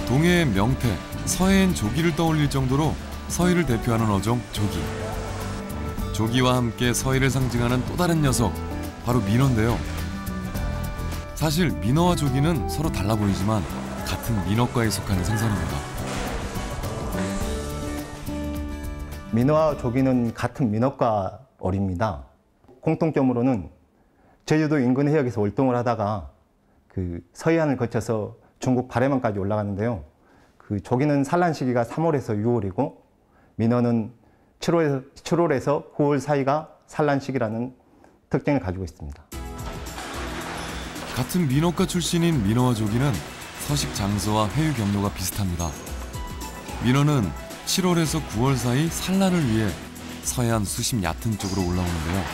동해의 명태, 서해엔 조기를 떠올릴 정도로 서해를 대표하는 어종 조기. 조기와 함께 서해를 상징하는 또 다른 녀석, 바로 민어인데요. 사실 민어와 조기는 서로 달라 보이지만 같은 민어과에 속하는 생선입니다. 민어와 조기는 같은 민어과 어류입니다. 공통점으로는 제주도 인근 해역에서 월동을 하다가 서해안을 거쳐서 중국 발해만까지 올라가는데요. 조기는 산란 시기가 3월에서 6월이고 민어는 7월에서 9월 사이가 산란 시기라는 특징을 가지고 있습니다. 같은 민어과 출신인 민어와 조기는 서식 장소와 회유 경로가 비슷합니다. 민어는 7월에서 9월 사이 산란을 위해 서해안 수심 얕은 쪽으로 올라오는데요.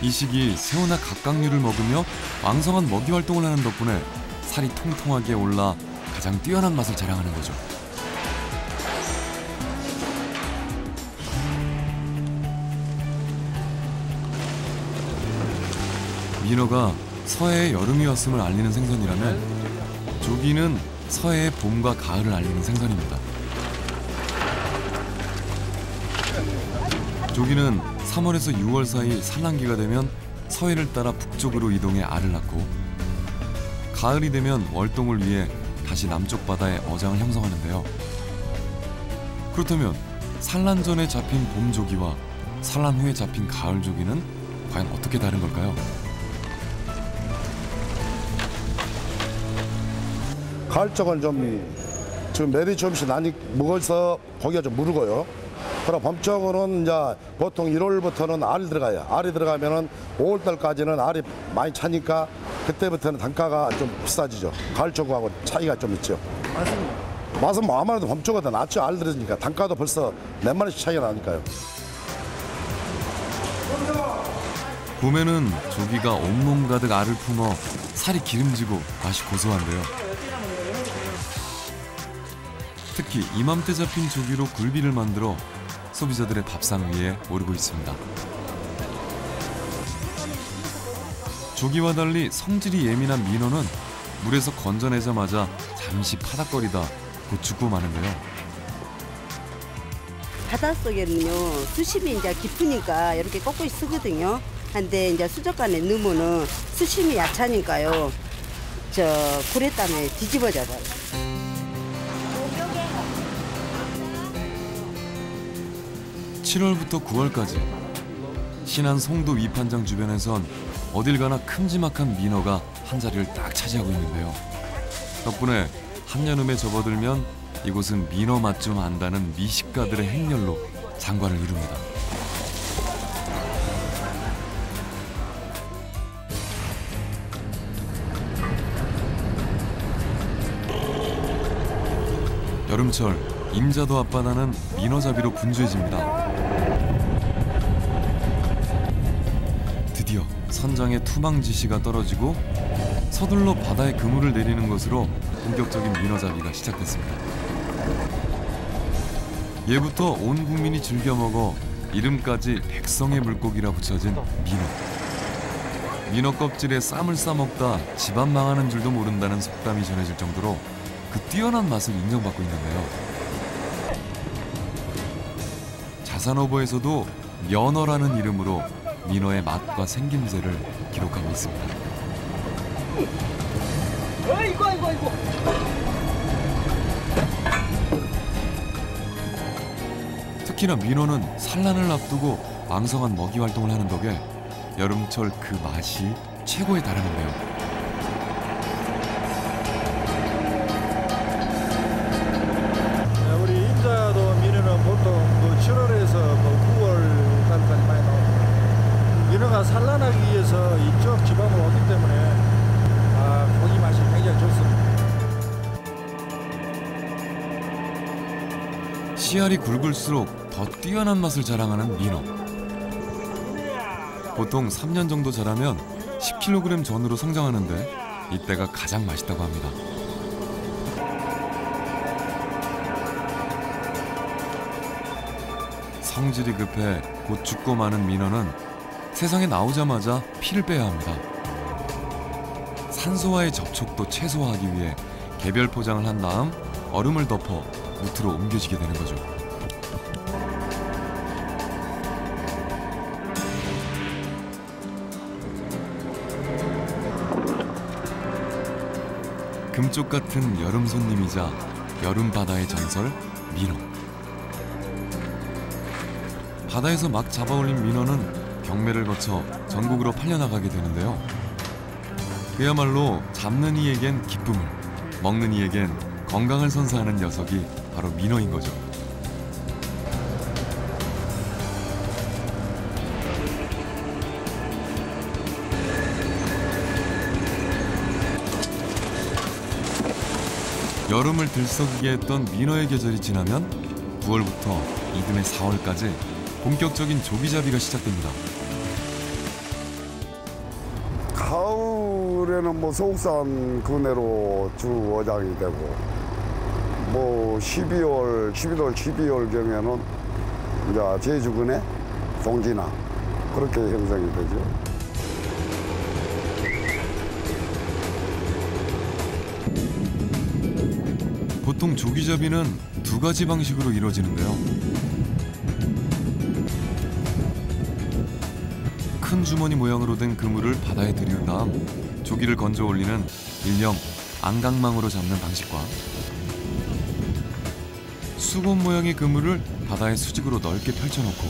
이 시기 새우나 갑각류를 먹으며 왕성한 먹이 활동을 하는 덕분에 살이 통통하게 올라 가장 뛰어난 맛을 자랑하는 거죠. 민어가 서해의 여름이 왔음을 알리는 생선이라면 조기는 서해의 봄과 가을을 알리는 생선입니다. 조기는 3월에서 6월 사이 산란기가 되면 서해를 따라 북쪽으로 이동해 알을 낳고 가을이 되면 월동을 위해 다시 남쪽 바다에 어장을 형성하는데요. 그렇다면 산란 전에 잡힌 봄 조기와 산란 후에 잡힌 가을 조기는 과연 어떻게 다른 걸까요? 가을 쪽은 지금 메리 좀씩 많이 먹어서 고기가 좀 무르고요. 그럼 봄 쪽은 이제 보통 1월부터는 알이 들어가요. 알이 들어가면은 5월달까지는 알이 많이 차니까 그때부터는 단가가 좀 비싸지죠. 가을 쪽하고 차이가 좀 있죠. 맛은 뭐 아무래도 봄 쪽보다 낫죠. 알 들으니까 단가도 벌써 몇 마리씩 차이가 나니까요. 봄에는 조기가 온몸 가득 알을 품어 살이 기름지고 맛이 고소한데요. 특히 이맘때 잡힌 조기로 굴비를 만들어 소비자들의 밥상 위에 오르고 있습니다. 조기와 달리 성질이 예민한 민어는 물에서 건져내자마자 잠시 파닥거리다 곧 죽고 마는데요. 바닷속에는요 수심이 이제 깊으니까 이렇게 꼿꼿이 쓰거든요. 근데 이제 수족관에 넣으면은 수심이 약하니까요. 굴에 땀에 뒤집어져 버려요. 7월부터 9월까지 신안 송도 위판장 주변에선 어딜 가나 큼지막한 민어가 한 자리를 딱 차지하고 있는데요. 덕분에 한여름에 접어들면 이곳은 민어 맛 좀 안다는 미식가들의 행렬로 장관을 이룹니다. 여름철 임자도 앞바다는 민어잡이로 분주해집니다. 드디어 선장의 투망지시가 떨어지고 서둘러 바다에 그물을 내리는 것으로 본격적인 민어잡이가 시작됐습니다. 예부터 온 국민이 즐겨 먹어 이름까지 백성의 물고기라 붙여진 민어. 민어 껍질에 쌈을 싸먹다 집안 망하는 줄도 모른다는 속담이 전해질 정도로 그 뛰어난 맛을 인정받고 있는데요. 자산어보에서도 면어라는 이름으로 민어의 맛과 생김새를 기록하고 있습니다. 아이고. 특히나 민어는 산란을 앞두고 왕성한 먹이 활동을 하는 덕에 여름철 그 맛이 최고에 달하는데요. 우리 임자도 민어는 보통 7월에서 9월 달까지 많이 나옵니다. 민어가 산란하기 위해서 이쪽 지방으로 오기 때문에 고기 맛이 굉장히 좋습니다. 씨알이 굵을수록 더 뛰어난 맛을 자랑하는 민어. 보통 3년 정도 자라면 10kg 전으로 성장하는데 이때가 가장 맛있다고 합니다. 성질이 급해 곧 죽고 마는 민어는 세상에 나오자마자 피를 빼야 합니다. 산소와의 접촉도 최소화하기 위해 개별 포장을 한 다음 얼음을 덮어 무트로 옮겨지게 되는 거죠. 금쪽 같은 여름 손님이자 여름 바다의 전설 민어. 바다에서 막 잡아올린 민어는 경매를 거쳐 전국으로 팔려나가게 되는데요. 그야말로 잡는 이에겐 기쁨을, 먹는 이에겐 건강을 선사하는 녀석이 바로 민어인 거죠. 여름을 들썩이게 했던 민어의 계절이 지나면 9월부터 이듬해 4월까지 본격적인 조기잡이가 시작됩니다. 가을에는 뭐 서울산 근해로 주 어장이 되고, 뭐 11월, 12월 경에는 이제 제주 근해, 송진항 그렇게 형성이 되죠. 보통 조기잡이는 두 가지 방식으로 이루어지는데요. 큰 주머니 모양으로 된 그물을 바다에 들이운 다음 조기를 건져 올리는 일명 안강망으로 잡는 방식과 수건 모양의 그물을 바다의 수직으로 넓게 펼쳐놓고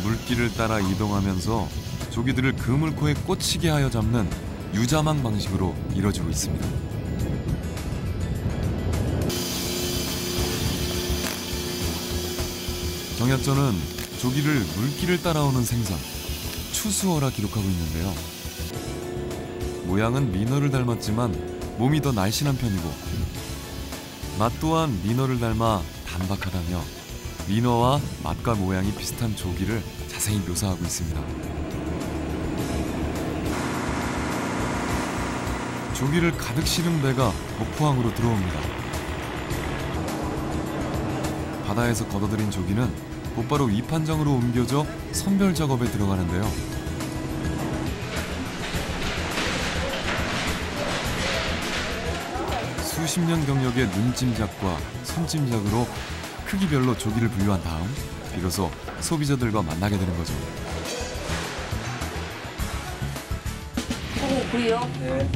물길을 따라 이동하면서 조기들을 그물코에 꽂히게 하여 잡는 유자망 방식으로 이루어지고 있습니다. 정약전은 조기를 물길을 따라오는 생선, 추수어라 기록하고 있는데요. 모양은 민어를 닮았지만 몸이 더 날씬한 편이고 맛 또한 민어를 닮아 단박하다며 민어와 맛과 모양이 비슷한 조기를 자세히 묘사하고 있습니다. 조기를 가득 실은 배가 목포항으로 들어옵니다. 바다에서 걷어들인 조기는 곧바로 위판장으로 옮겨져 선별 작업에 들어가는데요. 수십 년 경력의 눈찜작과 손찜작으로 크기별로 조기를 분류한 다음 비로소 소비자들과 만나게 되는 거죠. 구이요? 네.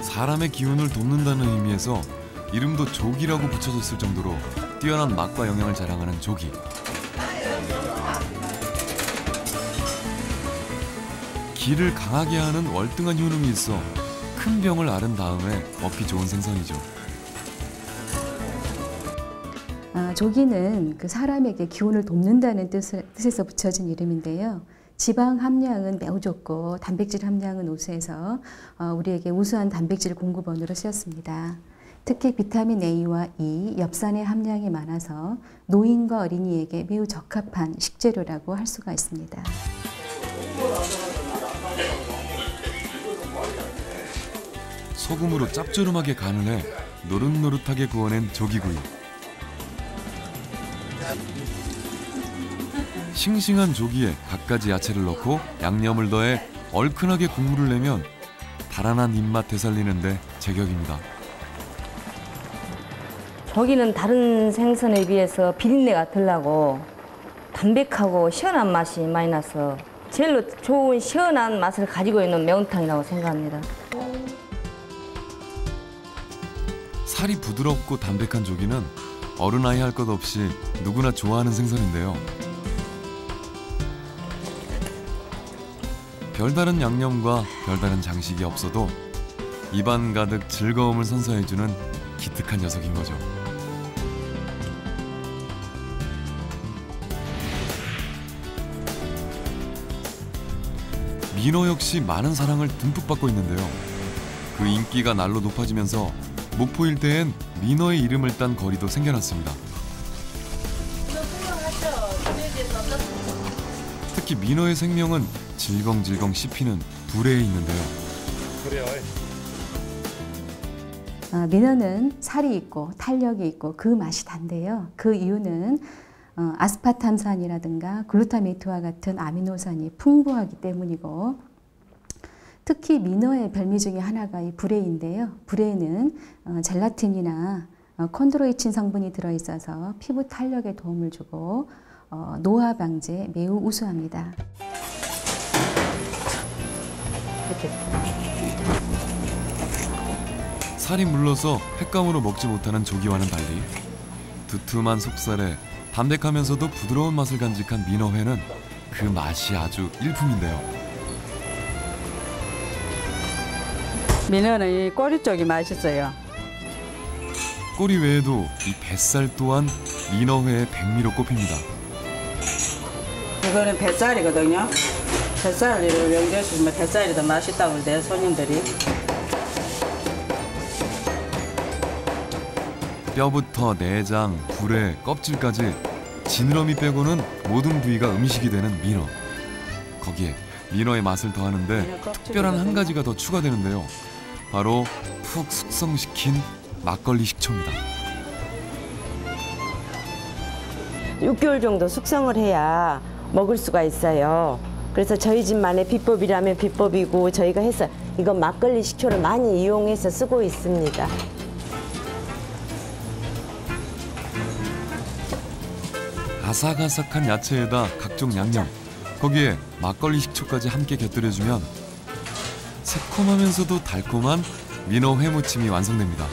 사람의 기운을 돋는다는 의미에서 이름도 조기라고 붙여졌을 정도로 뛰어난 맛과 영양을 자랑하는 조기. 기를 강하게 하는 월등한 효능이 있어 큰 병을 앓은 다음에 먹기 좋은 생선이죠. 조기는 그 사람에게 기운을 돕는다는 뜻에서 붙여진 이름인데요. 지방 함량은 매우 좋고 단백질 함량은 우수해서 우리에게 우수한 단백질 공급원으로 쓰였습니다. 특히 비타민 A와 E, 엽산의 함량이 많아서 노인과 어린이에게 매우 적합한 식재료라고 할 수가 있습니다. 소금으로 짭조름하게 간을 해 노릇노릇하게 구워낸 조기구이. 싱싱한 조기에 갖가지 야채를 넣고 양념을 더해 얼큰하게 국물을 내면 달아난 입맛 되살리는데 제격입니다. 조기는 다른 생선에 비해서 비린내가 덜 나고 담백하고 시원한 맛이 많이 나서 제일로 좋은 시원한 맛을 가지고 있는 매운탕이라고 생각합니다. 살이 부드럽고 담백한 조기는 어른아이 할 것 없이 누구나 좋아하는 생선인데요. 별다른 양념과 별다른 장식이 없어도 입안 가득 즐거움을 선사해주는 기특한 녀석인 거죠. 민어 역시 많은 사랑을 듬뿍 받고 있는데요. 그 인기가 날로 높아지면서 목포 일대엔 민어의 이름을 딴 거리도 생겨났습니다. 특히 민어의 생명은 질겅질겅 씹히는 불에 있는데요. 그래요. 민어는 살이 있고 탄력이 있고 그 맛이 단데요. 그 이유는 아스파탐산이라든가 글루타메이트와 같은 아미노산이 풍부하기 때문이고, 특히 민어의 별미 중에 하나가 이 불에인데요. 불에는 젤라틴이나 콘드로이친 성분이 들어있어서 피부 탄력에 도움을 주고 노화 방지에 매우 우수합니다. 살이 물러서 횟감으로 먹지 못하는 조기와는 달리 두툼한 속살에 담백하면서도 부드러운 맛을 간직한 민어회는 그 맛이 아주 일품인데요. 민어는 이 꼬리 쪽이 맛있어요. 꼬리 외에도 이 뱃살 또한 민어회의 백미로 꼽힙니다. 이거는 뱃살이거든요. 뱃살을 명절 뱃살이 더 맛있다고 그래요, 손님들이. 뼈부터 내장, 불에, 껍질까지 지느러미 빼고는 모든 부위가 음식이 되는 민어. 거기에 민어의 맛을 더하는데 특별한 한 가지가 더 추가되는데요. 바로 푹 숙성시킨 막걸리 식초입니다. 6개월 정도 숙성을 해야 먹을 수가 있어요. 그래서 저희 집만의 비법이라면 비법이고, 저희가 해서 이건 막걸리 식초를 많이 이용해서 쓰고 있습니다. 아삭아삭한 야채에다 각종 양념, 거기에 막걸리 식초까지 함께 곁들여주면 새콤하면서도 달콤한 민어 회무침이 완성됩니다.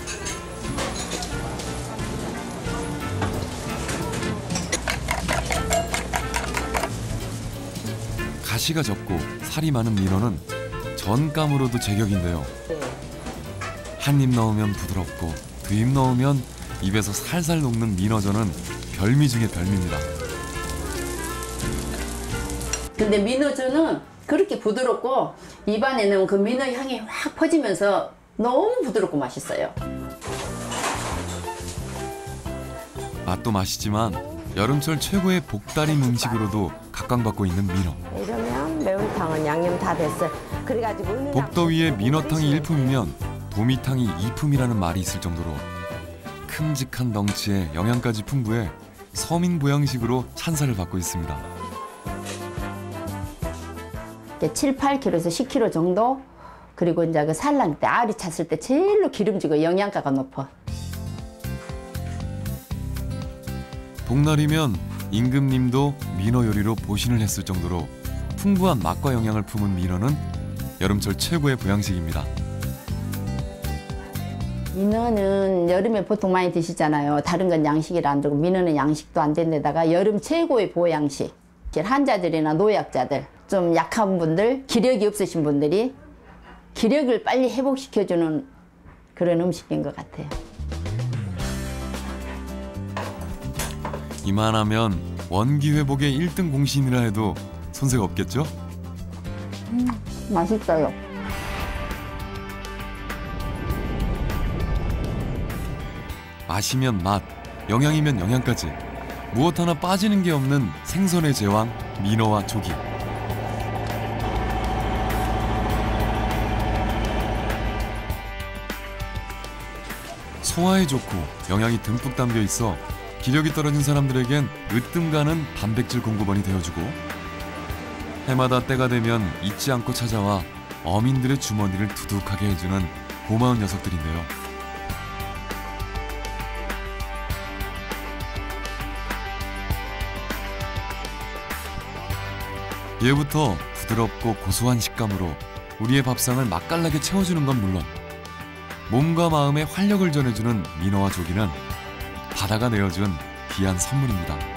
가시가 적고 살이 많은 민어는 전감으로도 제격인데요. 한 입 넣으면 부드럽고 두 입 넣으면 입에서 살살 녹는 민어전은 별미 중의 별미입니다. 근데 민어전은 그렇게 부드럽고 입안에 넣은 그 민어 향이 확 퍼지면서 너무 부드럽고 맛있어요. 맛도 맛이지만 여름철 최고의 복다림 음식으로도 각광받고 있는 민어. 이러면 매운탕은 양념 다 됐어요. 그래가지고 복더위에 민어탕이 일품이면 도미탕이 이품이라는 말이 있을 정도로 큼직한 덩치에 영양까지 풍부해 서민 보양식으로 찬사를 받고 있습니다. 7, 8kg에서 10kg 정도, 그리고 이제 그 산란 때 알이 찼을 때 제일로 기름지고 영양가가 높아. 복날이면 임금님도 민어 요리로 보신을 했을 정도로 풍부한 맛과 영양을 품은 민어는 여름철 최고의 보양식입니다. 민어는 여름에 보통 많이 드시잖아요. 다른 건 양식이라 안 들고 민어는 양식도 안 된 데다가 여름 최고의 보양식. 환자들이나 노약자들, 좀 약한 분들, 기력이 없으신 분들이 기력을 빨리 회복시켜주는 그런 음식인 것 같아요. 이만하면 원기 회복의 1등 공신이라 해도 손색 없겠죠? 맛있어요. 맛이면 맛, 영양이면 영양까지 무엇 하나 빠지는 게 없는 생선의 제왕 민어와 조기. 소화에 좋고 영양이 듬뿍 담겨 있어 기력이 떨어진 사람들에겐 으뜸 가는 단백질 공급원이 되어주고, 해마다 때가 되면 잊지 않고 찾아와 어민들의 주머니를 두둑하게 해주는 고마운 녀석들인데요. 예부터 부드럽고 고소한 식감으로 우리의 밥상을 맛깔나게 채워주는 건 물론 몸과 마음에 활력을 전해주는 민어와 조기는 바다가 내어준 귀한 선물입니다.